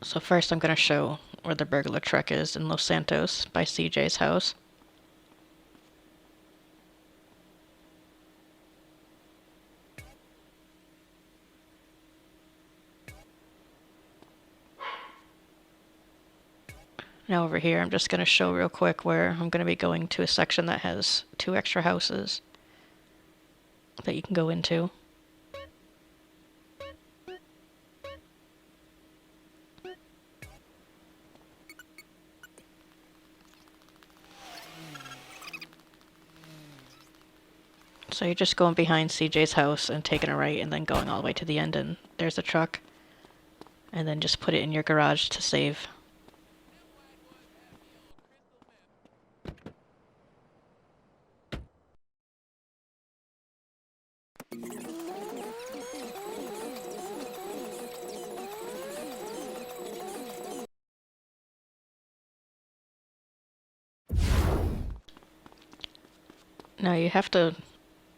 So first I'm going to show where the burglar truck is in Los Santos by CJ's house. Now over here I'm just going to show real quick where I'm going to be going to a section that has 2 extra houses that you can go into. So you're just going behind CJ's house and taking a right and then going all the way to the end, and there's the truck. And then just put it in your garage to save. Now you have to...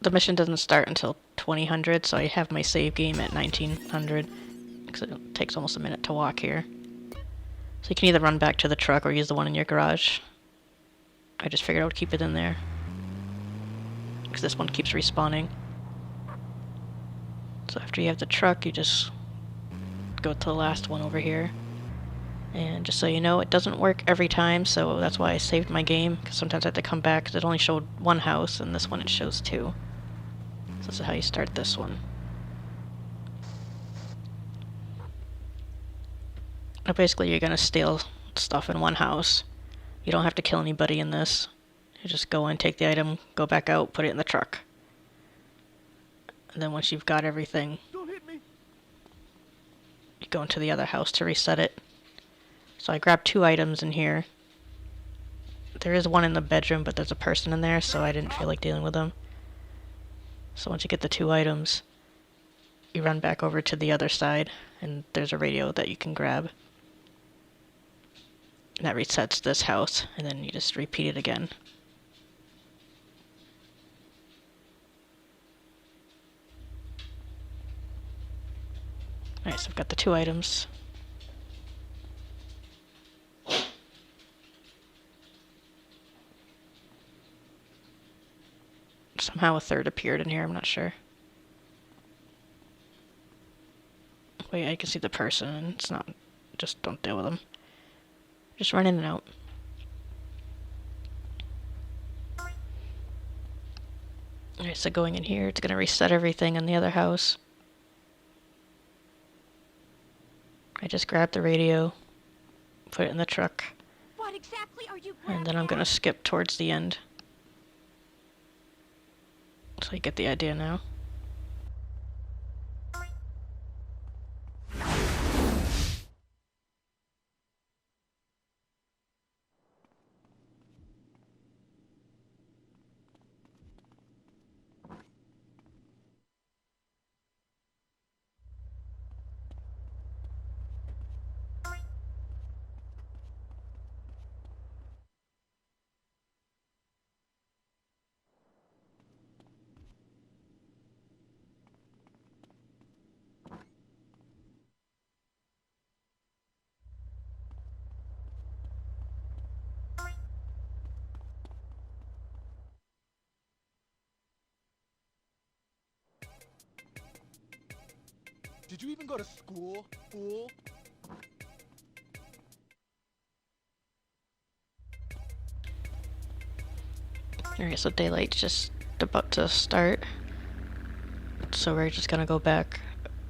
The mission doesn't start until 2000, so I have my save game at 1900, because it takes almost a minute to walk here. So you can either run back to the truck or use the one in your garage. I just figured I would keep it in there, because this one keeps respawning. So after you have the truck, you just go to the last one over here. And just so you know, it doesn't work every time, so that's why I saved my game, because sometimes I have to come back, because it only showed 1 house, and this one it shows 2. So this is how you start this one. Now basically you're gonna steal stuff in 1 house. You don't have to kill anybody in this. You just go in, take the item, go back out, put it in the truck. And then once you've got everything, you go into the other house to reset it. So I grabbed 2 items in here. There is one in the bedroom, but there's a person in there, so I didn't feel like dealing with them. So once you get the 2 items, you run back over to the other side, and there's a radio that you can grab. And that resets this house, and then you just repeat it again. Alright, so I've got the 2 items. Somehow a 3rd appeared in here, I'm not sure. Wait, I can see the person, it's not... just don't deal with them. Just run in and out. Alright, so going in here, it's gonna reset everything in the other house. I just grabbed the radio, put it in the truck, What exactly are you and then I'm gonna skip towards the end. So you get the idea now. Did you even go to school, fool? Alright, so daylight's just about to start. So we're just gonna go back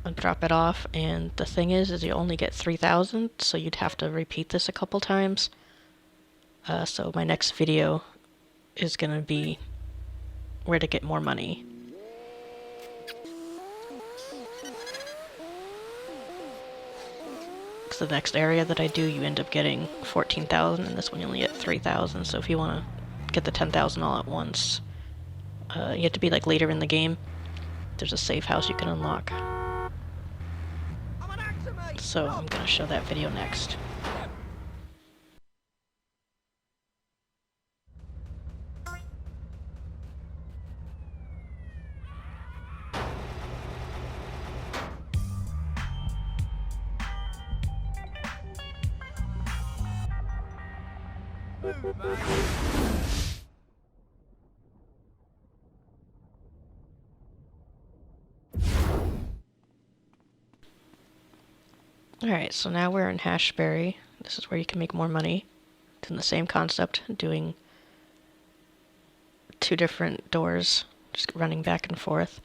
and drop it off, and the thing is you only get 3,000, so you'd have to repeat this a couple times. So my next video is gonna be where to get more money. Because the next area that I do, you end up getting 14,000, and this one you only get 3,000, so if you want to get the 10,000 all at once, you have to be like later in the game. There's a safe house you can unlock. So I'm gonna show that video next. Move, man. Alright, so now we're in Hashbury. This is where you can make more money. It's in the same concept, doing 2 different doors, just running back and forth.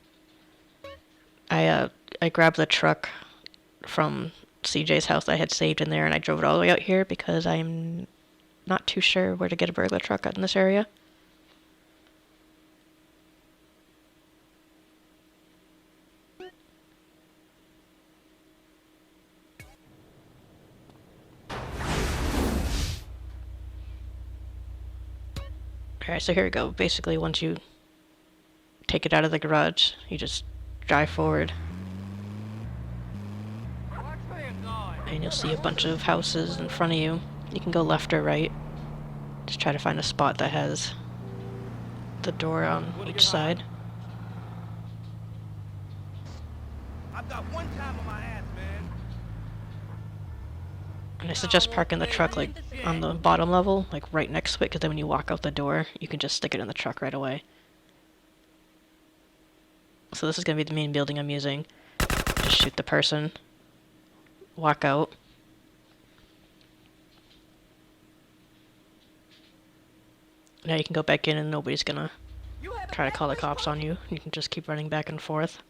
I grabbed the truck from CJ's house I had saved in there, and I drove it all the way out here because I'm not too sure where to get a burglar truck out in this area. Alright, so here we go. Basically, once you take it out of the garage, you just drive forward, and you'll see a bunch of houses in front of you. You can go left or right. Just try to find a spot that has the door on each side. I've got one time on my ass, man. And I suggest parking the truck like on the bottom level, like right next to it, because then when you walk out the door, you can just stick it in the truck right away. So this is going to be the main building I'm using. Just shoot the person, walk out. Now you can go back in and nobody's going to try to call the cops on you. You can just keep running back and forth.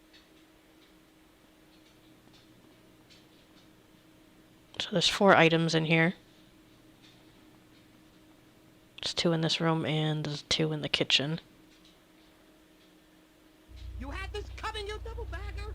So there's 4 items in here. There's 2 in this room and there's 2 in the kitchen. You had this coming, you double bagger.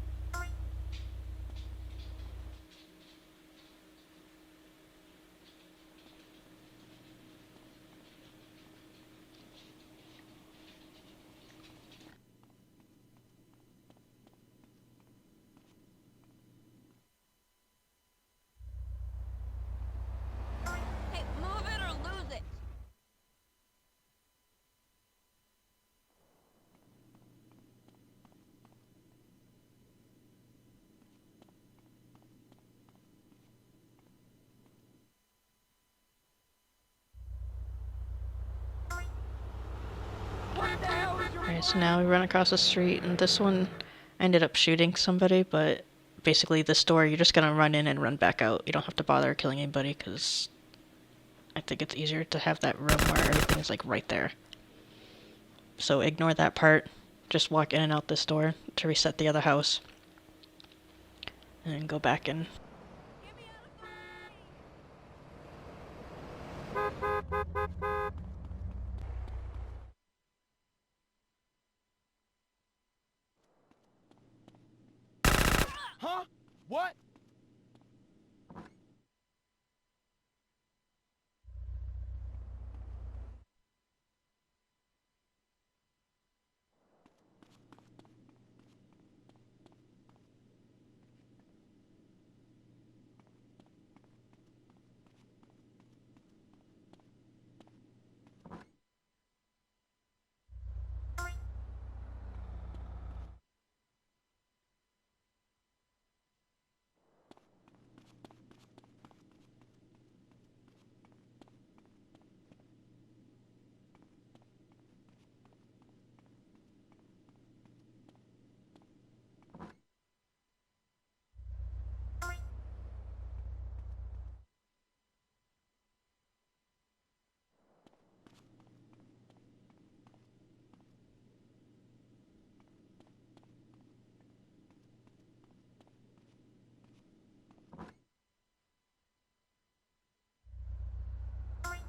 Hey, move it or lose it. Alright, so now we run across the street, and this one I ended up shooting somebody, but basically this door you're just gonna run in and run back out. You don't have to bother killing anybody, because I think it's easier to have that room where everything is like right there. So ignore that part, just walk in and out this door to reset the other house, and then go back in. Huh? What?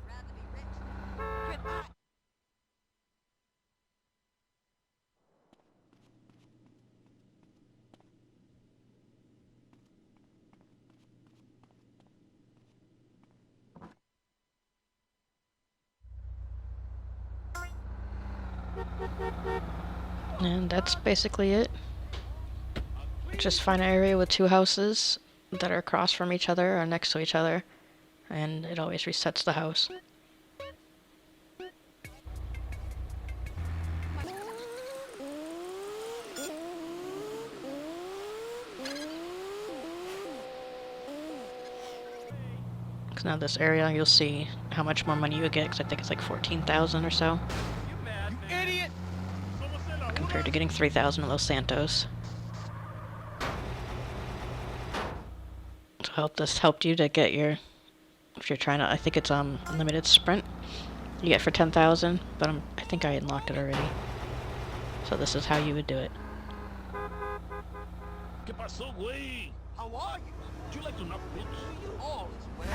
Rather be rich. Trip out. And that's basically it. Just find an area with 2 houses that are across from each other or next to each other, and it always resets the house. Because now this area, you'll see how much more money you would get, because I think it's like 14,000 or so, You idiot! compared to getting 3,000 in Los Santos. So I hope this helped you to get your, if you're trying to, I think it's unlimited sprint, you get for 10,000, but I think I unlocked it already. So this is how you would do it. ¿Qué pasó, güey? How are you? Would you like to knock boots? You always wear.